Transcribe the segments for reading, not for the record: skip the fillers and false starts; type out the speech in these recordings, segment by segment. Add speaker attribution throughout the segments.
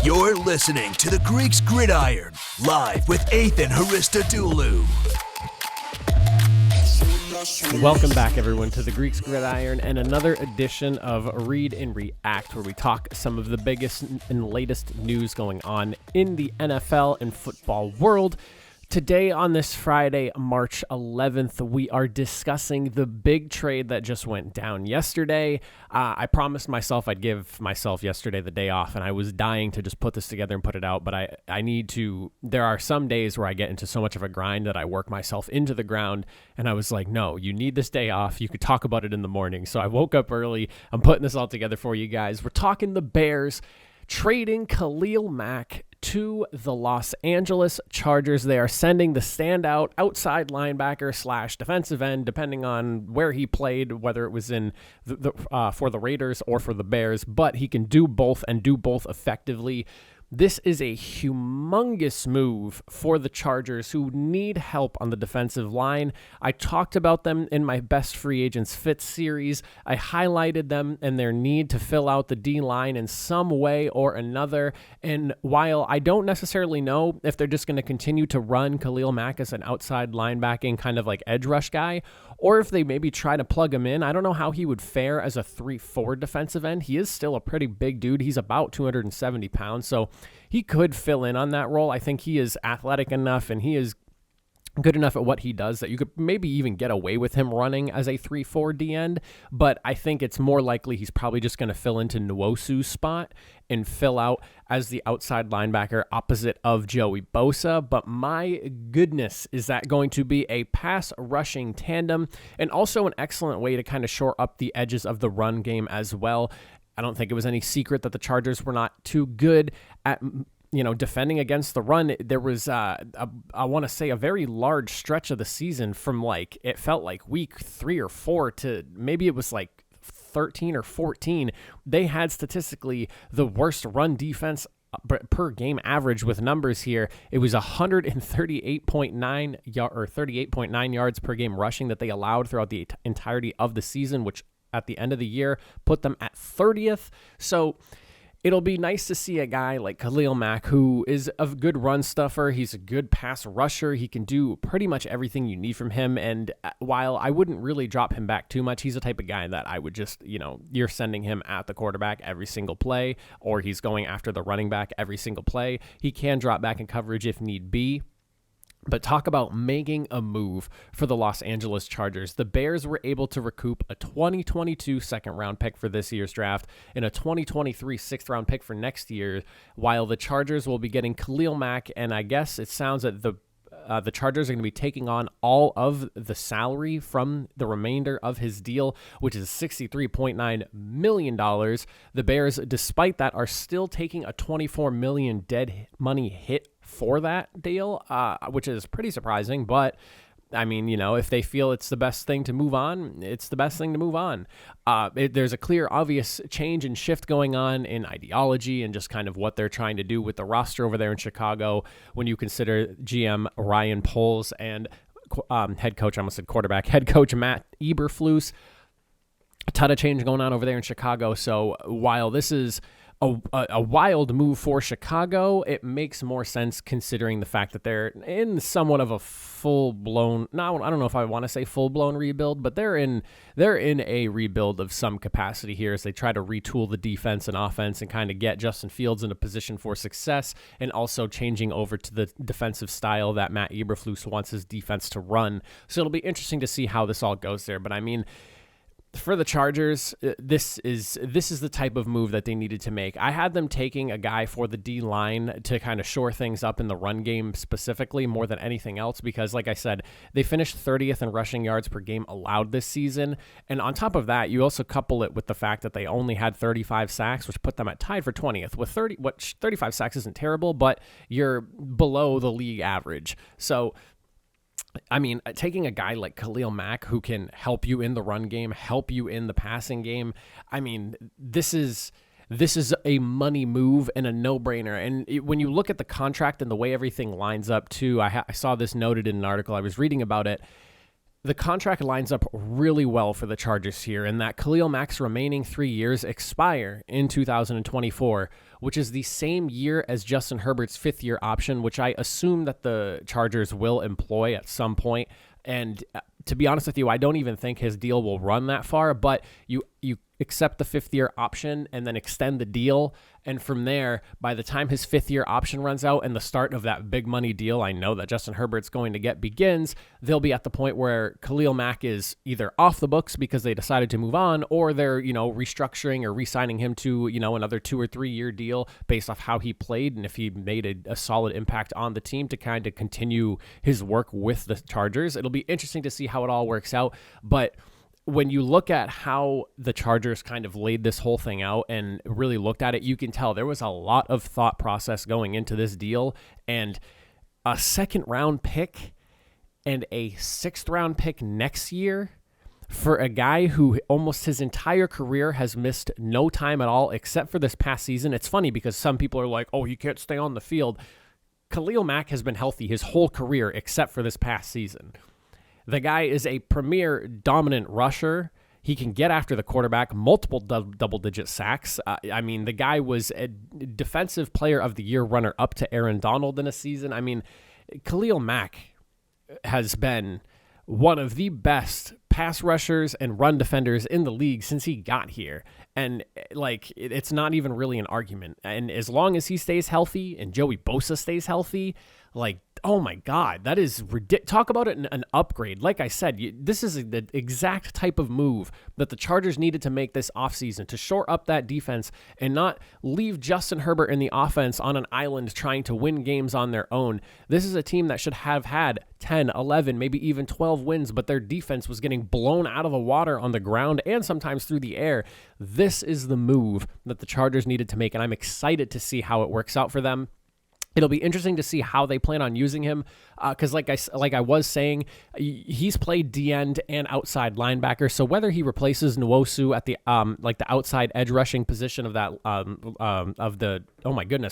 Speaker 1: You're listening to the Greeks Gridiron, live with Ethan Haristodoulou.
Speaker 2: Welcome back, everyone, to the Greeks Gridiron and another edition of Read and React, where we talk some of the biggest and latest news going on in the NFL and football world. Today, on this Friday, March 11th, we are discussing the big trade that just went down yesterday. I promised myself I'd give myself yesterday the day off, and I was dying to just put this together and put it out, but I need to. There are some days where I get into so much of a grind that I work myself into the ground, and I was like, no, you need this day off. You could talk about it in the morning. So I woke up early. I'm putting this all together for you guys. We're talking the Bears trading Khalil Mack to the Los Angeles Chargers. They are sending the standout outside linebacker / defensive end, depending on where he played, whether it was in for the Raiders or for the Bears, but he can do both and do both effectively. This is a humongous move for the Chargers, who need help on the defensive line. I talked about them in my Best Free Agents Fit series. I highlighted them and their need to fill out the D-line in some way or another. And while I don't necessarily know if they're just going to continue to run Khalil Mack as an outside linebacking kind of like edge rush guy, or if they maybe try to plug him in, I don't know how he would fare as a 3-4 defensive end. He is still a pretty big dude. He's about 270 pounds, so he could fill in on that role. I think he is athletic enough and he is good enough at what he does that you could maybe even get away with him running as a 3-4 D end, but I think it's more likely he's probably just going to fill into Nwosu's spot and fill out as the outside linebacker opposite of Joey Bosa. But my goodness, is that going to be a pass rushing tandem and also an excellent way to kind of shore up the edges of the run game as well. I don't think it was any secret that the Chargers were not too good at defending against the run. There was, I want to say, a very large stretch of the season from it felt like week 3 or 4 to maybe it was like 13 or 14. They had statistically the worst run defense per game average with numbers here. It was 138.9 yards per game rushing that they allowed throughout the entirety of the season, which at the end of the year put them at 30th. So it'll be nice to see a guy like Khalil Mack, who is a good run stuffer. He's a good pass rusher. He can do pretty much everything you need from him. And while I wouldn't really drop him back too much, he's the type of guy that I would just, you're sending him at the quarterback every single play, or he's going after the running back every single play. He can drop back in coverage if need be. But talk about making a move for the Los Angeles Chargers. The Bears were able to recoup a 2022 second-round pick for this year's draft and a 2023 sixth-round pick for next year, while the Chargers will be getting Khalil Mack, and I guess it sounds that the Chargers are going to be taking on all of the salary from the remainder of his deal, which is $63.9 million. The Bears, despite that, are still taking a $24 million dead money hit for that deal, which is pretty surprising. But I mean, if they feel it's the best thing to move on, it's the best thing to move on. There's a clear, obvious change and shift going on in ideology and just kind of what they're trying to do with the roster over there in Chicago when you consider GM Ryan Poles and head coach Matt Eberflus. A ton of change going on over there in Chicago. So while this is a wild move for Chicago, it makes more sense considering the fact that they're in somewhat of a full-blown, I don't know if I want to say full-blown rebuild, but they're in a rebuild of some capacity here as they try to retool the defense and offense and kind of get Justin Fields in a position for success, and also changing over to the defensive style that Matt Eberflus wants his defense to run. So it'll be interesting to see how this all goes there. But I mean, for the Chargers, this is the type of move that they needed to make. I had them taking a guy for the D-line to kind of shore things up in the run game specifically more than anything else because, like I said, they finished 30th in rushing yards per game allowed this season. And on top of that, you also couple it with the fact that they only had 35 sacks, which put them at tied for 20th. With 35 sacks isn't terrible, but you're below the league average. So I mean, taking a guy like Khalil Mack who can help you in the run game, help you in the passing game, I mean, this is a money move and a no-brainer. And when you look at the contract and the way everything lines up too, I saw this noted in an article. I was reading about it. the contract lines up really well for the Chargers here, in that Khalil Mack's remaining 3 years expire in 2024, which is the same year as Justin Herbert's fifth-year option, which I assume that the Chargers will employ at some point. And to be honest with you, I don't even think his deal will run that far, but you accept the fifth-year option and then extend the deal. And from there, by the time his fifth-year option runs out and the start of that big money deal I know that Justin Herbert's going to get begins, they'll be at the point where Khalil Mack is either off the books because they decided to move on, or they're, restructuring or re-signing him to, another 2 or 3 year deal based off how he played and if he made a solid impact on the team to kind of continue his work with the Chargers. It'll be interesting to see how it all works out. But when you look at how the Chargers kind of laid this whole thing out and really looked at it, you can tell there was a lot of thought process going into this deal, and a second-round pick and a sixth-round pick next year for a guy who almost his entire career has missed no time at all except for this past season. It's funny because some people are like, oh, he can't stay on the field. Khalil Mack has been healthy his whole career except for this past season. The guy is a premier dominant rusher. He can get after the quarterback, multiple double-digit sacks. The guy was a defensive player of the year runner-up to Aaron Donald in a season. Khalil Mack has been one of the best pass rushers and run defenders in the league since he got here. And it's not even really an argument. And as long as he stays healthy and Joey Bosa stays healthy, oh my God, that is ridiculous. Talk about an upgrade. Like I said, this is the exact type of move that the Chargers needed to make this offseason to shore up that defense and not leave Justin Herbert in the offense on an island trying to win games on their own. This is a team that should have had 10, 11, maybe even 12 wins, but their defense was getting blown out of the water on the ground and sometimes through the air. This is the move that the Chargers needed to make, and I'm excited to see how it works out for them. It'll be interesting to see how they plan on using him, because like I was saying, he's played D-end and outside linebacker. So whether he replaces Nwosu at the the outside edge rushing position of that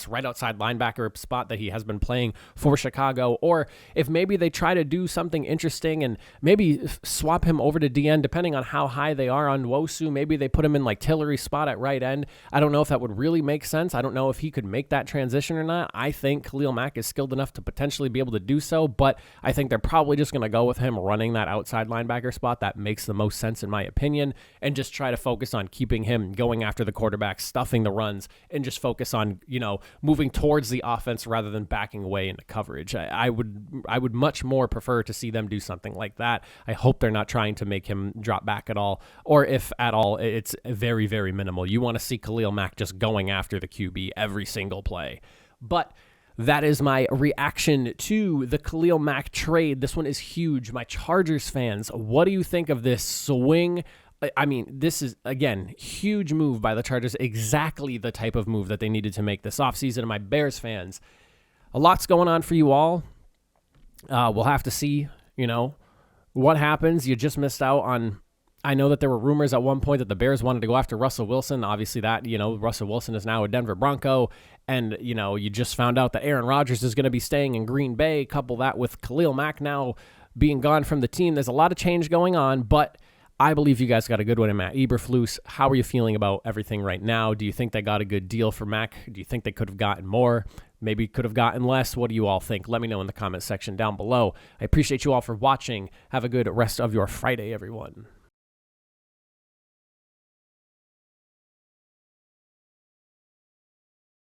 Speaker 2: right outside linebacker spot that he has been playing for Chicago, or if maybe they try to do something interesting and maybe swap him over to D-end depending on how high they are on Nwosu. Maybe they put him in Tillery's spot at right end. I don't know if that would really make sense. I don't know if he could make that transition or not. I think Khalil Mack is skilled enough to potentially be able to do so, but I think they're probably just going to go with him running that outside linebacker spot. That makes the most sense in my opinion, and just try to focus on keeping him going after the quarterback, stuffing the runs, and just focus on, moving towards the offense rather than backing away into coverage. I would much more prefer to see them do something like that. I hope they're not trying to make him drop back at all, or if at all, it's very, very minimal. You want to see Khalil Mack just going after the QB every single play. But that is my reaction to the Khalil Mack trade. This one is huge. My Chargers fans, what do you think of this swing? This is, again, huge move by the Chargers, exactly the type of move that they needed to make this offseason. And my Bears fans, a lot's going on for you all. We'll have to see, what happens. You just missed out on, I know that there were rumors at one point that the Bears wanted to go after Russell Wilson. Obviously that, Russell Wilson is now a Denver Bronco. And, you just found out that Aaron Rodgers is going to be staying in Green Bay. Couple that with Khalil Mack now being gone from the team. There's a lot of change going on, but I believe you guys got a good one in Matt Eberflus. How are you feeling about everything right now? Do you think they got a good deal for Mack? Do you think they could have gotten more? Maybe could have gotten less? What do you all think? Let me know in the comment section down below. I appreciate you all for watching. Have a good rest of your Friday, everyone.